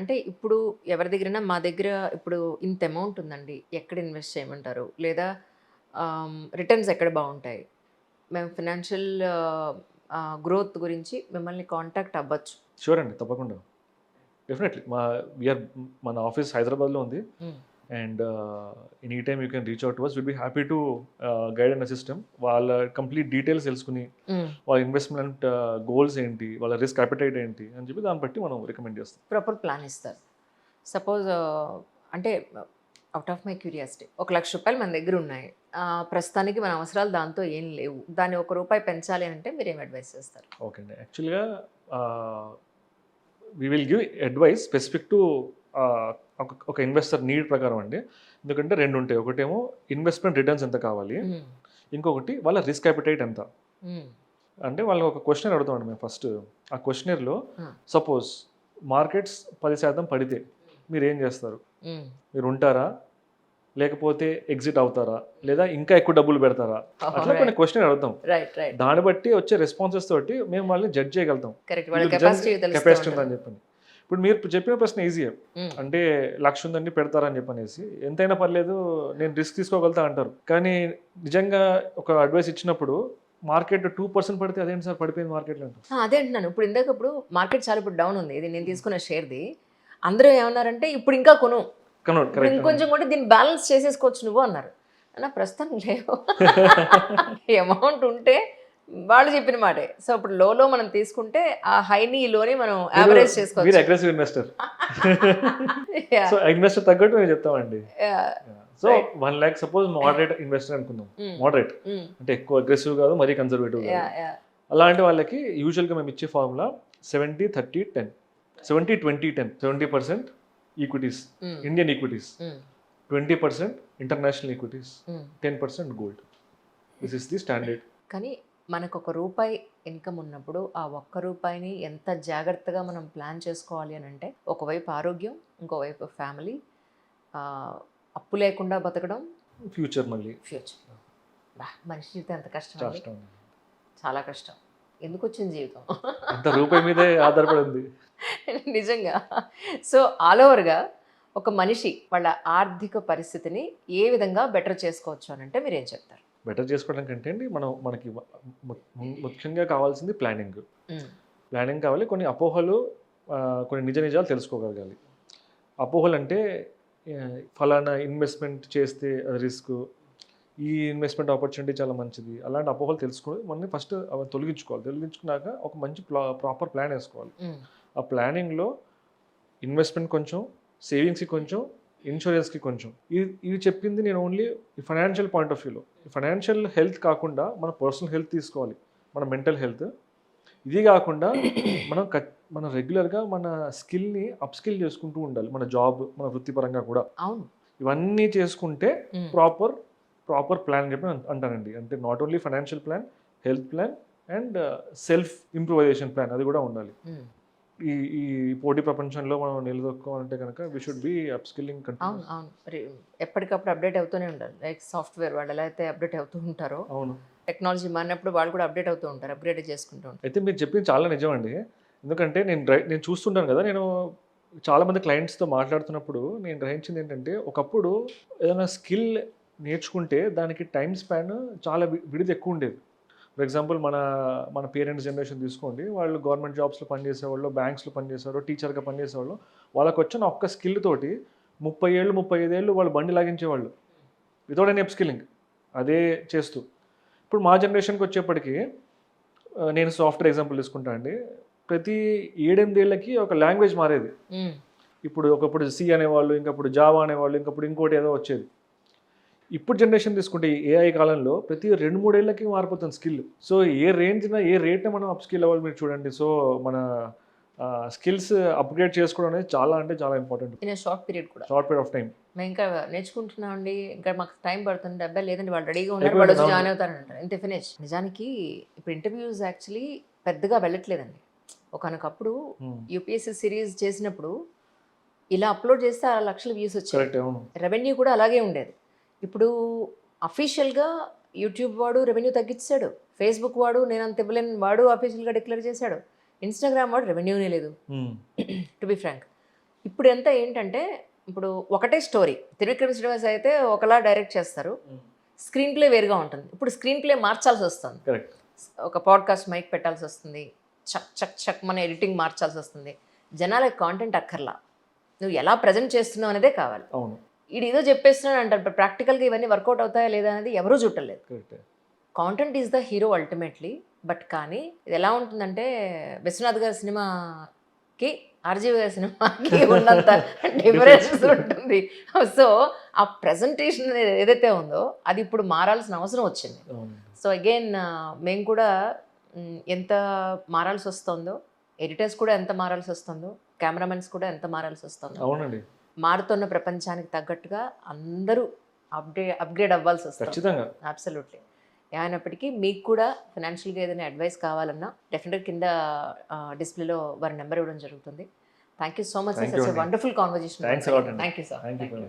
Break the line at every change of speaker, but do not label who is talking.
అంటే ఇప్పుడు ఎవరి దగ్గరైనా మా దగ్గర ఇప్పుడు ఇంత అమౌంట్ ఉందండి. ఎక్కడ ఇన్వెస్ట్ చేయమంటారు? లేదా రిటర్న్స్ ఎక్కడ బావుంటాయి? మేము ఫినాన్షియల్ గ్రోత్ గురించి మిమ్మల్ని కాంటాక్ట్ అవ్వచ్చు.
ష్యూర్ అండి. తప్పకుండా. డెఫినెట్‌లీ. వీఆర్ మన ఆఫీస్ హైదరాబాద్‌లో ఉంది.
Hmm.
And any time you can reach out to us. Will be happy to guide and assist them. వాళ్ళ కంప్లీట్ డీటెయిల్స్ తెలుసుకొని,
హ్మ్.
వాళ్ళ ఇన్వెస్ట్‌మెంట్ గోల్స్ ఏంటి, వాళ్ళ రిస్క్ అపెటైట్ ఏంటి అని చెప్పి దాన్ని బట్టి మనం రికమెండ్ చేస్తాం.
ప్రాపర్ ప్లాన్ ఇస్తారు. సపోజ్ అంటే ఔట్ ఆఫ్ మై క్యూరియాసిటీ ఒక ₹1,00,000 మన దగ్గర ఉన్నాయి. ప్రస్తుతానికి మన అవసరాలు దాంతో ఏం లేవు. దాన్ని ₹1 పెంచాలి అంటే మీరేం అడ్వైస్ చేస్తారు?
ఓకే అండి. యాక్చువల్‌గా ah, we will give advice specific to ah, ఒక ఇన్వెస్టర్ నీడ్ ప్రకారం అండి. ఎందుకంటే 2 ఉంటాయి. ఒకటేమో ఇన్వెస్ట్‌మెంట్ రిటర్న్స్ ఎంత కావాలి?
హ్మ్.
ఇంకొకటి వాళ్ళ రిస్క్ అపెటైట్ ఎంత?
హ్మ్.
అంటే వాళ్ళకి ఒక క్వెషనర్ అడుగుతామండి మేము ఫస్ట్. ఆ క్వెషనర్‌లో
ఆ!
సపోజ్ మార్కెట్స్ 10% పడితే మీరేం చేస్తారు?
హ్మ్.
మీరు ఉంటారా? లేకపోతే ఎగ్జిట్ అవుతారా? లేదా ఇంకా ఎక్కువ డబ్బులు పెడతారా?
ఓహో!
అట్లా కొన్ని
రైట్.
క్వెషన్‌లు అడుగుతాం.
రైట్. రైట్.
దాన్ని బట్టి వచ్చే రెస్పాన్సెస్ తోటి మేము వాళ్ళని జడ్జ్ చేయగలుగుతాం.
కరెక్ట్. వాళ్ళ
వీళ్ళకి నిజంగా
కెపాసిటీ తెలుస్తూ
కెపాసిటీ
ఉంటది.
ఉందని చెప్పని. ఇప్పుడు మీరు చెప్పిన ప్రశ్న ఈజీయే.
హ్మ్.
అంటే 1,00,000 ఉందండి పెడతారని చెప్పనేసి. ఎంతైనా పర్లేదు నేను రిస్క్ తీసుకోగలుగుతా అంటారు. కానీ నిజంగా ఒక అడ్వైస్ ఇచ్చినప్పుడు మార్కెట్ 2% పడితే అదేంటి సార్ పడిపోయింది మార్కెట్‌లో అంటారు.
అదే అంటున్నాను. ఇప్పుడు మార్కెట్ చాలా ఇప్పుడు డౌన్ ఉంది. ఇది నేను తీసుకున్న షేర్‌ది. అందరూ ఏమన్నారంటే, "ఇప్పుడు ఇంకా కొను. ఇప్పుడు
కరెక్ట్.
ఇంకొంచెం కొంటే దీన్ని బ్యాలెన్స్ చేసేసుకోవచ్చు నువ్వు" అన్నారు. అన్న ప్రస్తుతానికి లేవు. అమౌంట్ ఉంటే వాళ్ళు చెప్పిన మాటే. సో, ఇప్పుడు లోలో మనం తీసుకుంటే ఆ హైని, ఈ లోని మనం
మీరు
యావరేజ్
మీరు
చేసుకోవచ్చు.
Aggressive investor. So,
yeah!
Investor తగ్గట్టు మేము చెప్తామండి.
Yeah!
So,
right.
1,00,000 suppose moderate investor అనుకుందాం.
హ్మ్.
మోడరేట్
హ్మ్.
అంటే ఎక్కువ అగ్రెసివ్ కాదు, మరీ కన్జర్వేటివ్ కాదు.
యాహ్! యాహ్!
అలాంటి వాళ్ళకి యూజువల్‌గా మేము ఇచ్చే ఫార్ములా 70, 30, 10. 70, 20, 10. 70% ఈక్విటీస్,
హ్మ్.
Indian equities.
హ్మ్.
20% ఇంటర్నేషనల్ ఈక్విటీస్.
హ్మ్.
10% gold. This is the standard.
కానీ మనకొక రూపాయి ఇన్కమ్ ఉన్నప్పుడు ఆ ఒక్క రూపాయిని ఎంత జాగ్రత్తగా మనం ప్లాన్ చేసుకోవాలి అని అంటే ఒకవైపు ఆరోగ్యం, ఇంకోవైపు ఫ్యామిలీ, అప్పు లేకుండా బతకడం,
ఫ్యూచర్ మళ్ళీ
ఫ్యూచర్. మనిషి జీవితం ఎంత కష్టం అండి.
కష్టం.
చాలా కష్టం. ఎందుకు వచ్చింది జీవితం?
అంత రూపాయి మీదే ఆధారపడి ఉంది.
నిజంగా. సో ఆల్ ఓవర్గా ఒక మనిషి వాళ్ళ ఆర్థిక పరిస్థితిని ఏ విధంగా బెటర్ చేసుకోవచ్చు అని అంటే మీరేం చెప్తారు?
బెటర్ చేసుకోవడం కంటే అండి మనకి ముఖ్యంగా కావాల్సింది ప్లానింగ్.
ఉమ్,
ప్లానింగ్ కావాలి. కొన్ని అపోహలు, కొన్ని నిజ నిజాలు తెలుసుకోగలగాలి. అపోహలంటే ఫలానా ఇన్వెస్ట్‌మెంట్ చేస్తే అది రిస్కు. ఈ ఇన్వెస్ట్‌మెంట్ ఆపర్చునిటీ చాలా మంచిది. అలాంటి అపోహలు తెలుసుకొని మనం ఫస్ట్ అవి తొలగించుకోవాలి. తొలగించుకున్నాక ఒక మంచి ప్రాపర్ ప్లాన్ ఏసుకోవాలి.
ఉమ్,
ఆ ప్లానింగ్‌లో ఇన్వెస్ట్‌మెంట్ కొంచెం, సేవింగ్స్‌కి కొంచెం, ఇన్స్యూరెన్స్‌కి కొంచెం. ఇవి చెప్పింది నేను ఓన్లీ ఫైనాన్షియల్ పాయింట్ ఆఫ్ వ్యూలో. ఫైనాన్షియల్ హెల్త్ కాకుండా మన పర్సనల్ హెల్త్ తీసుకోవాలి. మన మెంటల్ హెల్త్. ఇది కాకుండా మనం మన రెగ్యులర్‌గా మన స్కిల్‌ని అప్‌స్కిల్ చేసుకుంటూ ఉండాలి. మన జాబ్, మన వృత్తిపరంగా కూడా.
అవును.
ఇవన్నీ చేసుకుంటే
ఉమ్,
ప్రాపర్ ప్రాపర్ ప్లాన్ అని చెప్పి అంటానండి. అంటే not only financial plan, health plan and self improvisation plan అది కూడా ఉండాలి.
ఉమ్.
ఈ ఈ పోటీ ప్రపంచంలో మనం నిలదొక్కోవాలంటే కనుక వి షుడ్ బి అప్‌స్కిల్లింగ్
అవును.
కంటిన్యూస్.
అవును. ఎప్పటికప్పుడు అప్డేట్ అవుతూనే ఉండాలి. లైక్ సాఫ్ట్‌వేర్ వాళ్ళు ఎలా అయితే అప్డేట్ అవుతూ ఉంటారో,
అవును.
టెక్నాలజీ మారినప్పుడు వాళ్ళు కూడా అప్డేట్ అవుతూ ఉంటారు. అప్గ్రేడ్ చేసుకుంటూ ఉంటారు.
అయితే మీరు చెప్పింది చాలా నిజమండి. ఎందుకంటే నేను చూస్తుంటాను కదా! నేను చాలామంది క్లయింట్స్‌తో మాట్లాడుతున్నప్పుడు నేను గ్రహించిందేంటంటే, ఒకప్పుడు ఏదైనా స్కిల్ నేర్చుకుంటే దానికి టైమ్ స్పాన్ చాలా విడత ఎక్కువుండేది. ఫర్ ఎగ్జాంపుల్ మన పేరెంట్స్ జనరేషన్ తీసుకోండి. వాళ్ళు గవర్నమెంట్ జాబ్స్‌లో పనిచేసేవాళ్ళు, బ్యాంక్స్‌లో పనిచేసేవాళ్ళు, టీచర్‌గా పనిచేసేవాళ్ళు. వాళ్ళకొచ్చిన ఒక్క స్కిల్ తోటి 30 ఏళ్ళు, 35 ఏళ్ళు వాళ్ళు బండి లాగించేవాళ్ళు. Without any upskilling. అదే చేస్తూ. ఇప్పుడు మా జనరేషన్‌కొచ్చేప్పటికి నేను సాఫ్ట్‌వేర్ ఎగ్జాంపుల్ తీసుకుంటా అండి. ప్రతి 7, 8 ఏళ్ళకి ఒక లాంగ్వేజ్ మారేది.
హ్మ్.
ఒకప్పుడు సి అనేవాళ్ళు, ఇంకప్పుడు జావా అనేవాళ్ళు, ఇంకప్పుడు ఇంకోటి ఏదో వచ్చేది. ఇప్పుడు జనరేషన్ తీసుకుంటే ఈ ఏఐ కాలంలో ప్రతి 2, 3 ఏళ్ళకి మారిపోతుంది స్కిల్. సో, ఏ రేట్‌న మనం అప్ స్కిల్ అవ్వాలి మీరు చూడండి. సో, మన స్కిల్స్ అప్‌గ్రేడ్ చేసుకోవడం అనేది చాలా అంటే చాలా important.
In a short period కూడా.
Short period of time.
మేము ఇంకా నేర్చుకుంటున్నామండి. ఇంకా మాకు టైం పడుతుంది. అబ్బాయి లేదండి వాళ్ళు రెడీగా ఉన్నారు.
అయిపోయింది.
వాళ్ళొచ్చి
అవును.
జాయిన్ అవుతారంటారు. ఇంతే ఫినిష్. నిజానికి ఇప్పుడు ఇంటర్వ్యూస్ యాక్చువల్లీ పెద్దగా వెళ్ళట్లేదండి. ఒకానొకప్పుడు
హ్మ్.
యూపీఎస్సీ సీరీస్ చేసినప్పుడు ఇలా అప్‌లోడ్ చేస్తే 6,00,000 వ్యూస్ వచ్చేవి.
కరెక్టే. అవును.
రెవెన్యూ కూడా అలాగే ఉండేది. ఇప్పుడు అఫీషియల్‌గా యూట్యూబ్ వాడు రెవెన్యూ తగ్గిచ్చేసాడు. ఫేస్‌బుక్ వాడు నేనంత ఇవ్వలేను వాడు అఫీషియల్‌గా డిక్లేర్ చేశాడు. ఇన్‌స్టాగ్రామ్ వాడు రెవెన్యూనే లేదు.
హ్మ్.
To be frank. ఇప్పుడు ఎంత ఏంటంటే ఇప్పుడు ఒకటే స్టోరీ త్రివిక్రమ్ శ్రీనివాస్ అయితే ఒకలా డైరెక్ట్ చేస్తారు, స్క్రీన్ ప్లే వేరుగా ఉంటుంది. ఇప్పుడు స్క్రీన్ ప్లే మార్చాల్సి వస్తుంది.
కరెక్ట్.
ఒక పాడ్కాస్ట్ మైక్ పెట్టాల్సి వస్తుంది, చక్ చక్ చక్ మన ఎడిటింగ్ మార్చాల్సి వస్తుంది. జనాలకి కాంటెంట్ అక్కర్లా, నువ్వు ఎలా ప్రజెంట్ చేస్తున్నావు అనేదే కావాలి.
అవును.
ఇది ఏదో చెప్పేస్తున్నాడు అంటారు, ప్రాక్టికల్గా ఇవన్నీ వర్కౌట్ అవుతాయా లేదా అనేది ఎవరూ చుట్టలేదు.
Correct.
Content is the hero ultimately. But కానీ ఇది ఎలా ఉంటుందంటే విశ్వనాథ్ గారి సినిమాకి ఆర్జీవి గారి సినిమాకి ఉన్నంత డిఫరెన్స్ ఉంటుంది. సో ఆ ప్రజెంటేషన్ ఏదైతే ఉందో అది ఇప్పుడు మారాల్సిన అవసరం వచ్చింది.
అవును.
సో అగైన్ మేము కూడా ఎంత మారాల్సి వస్తుందో, ఎడిటర్స్ కూడా ఎంత మారాల్సి వస్తుందో, కెమెరామెన్స్ కూడా ఎంత మారాల్సి వస్తుందో,
అవునండి.
మారుతున్న ప్రపంచానికి తగ్గట్టుగా అందరూ అప్గ్రేడ్ అవ్వాల్సి వస్తుంది.
ఖచ్చితంగా.
అబ్సల్యూట్లీ. అయినప్పటికీ మీకు కూడా ఫైనాన్షియల్గా ఏదైనా అడ్వైస్ కావాలన్నా డెఫినెట్గా కింద డిస్ప్లేలో వారి నెంబర్ ఇవ్వడం జరుగుతుంది. Thank you so much.
Thank you
such
అండి.
Wonderful conversation.
థ్యాంక్స్ అలాట్ అండి.
Thank you sir.
Thank you.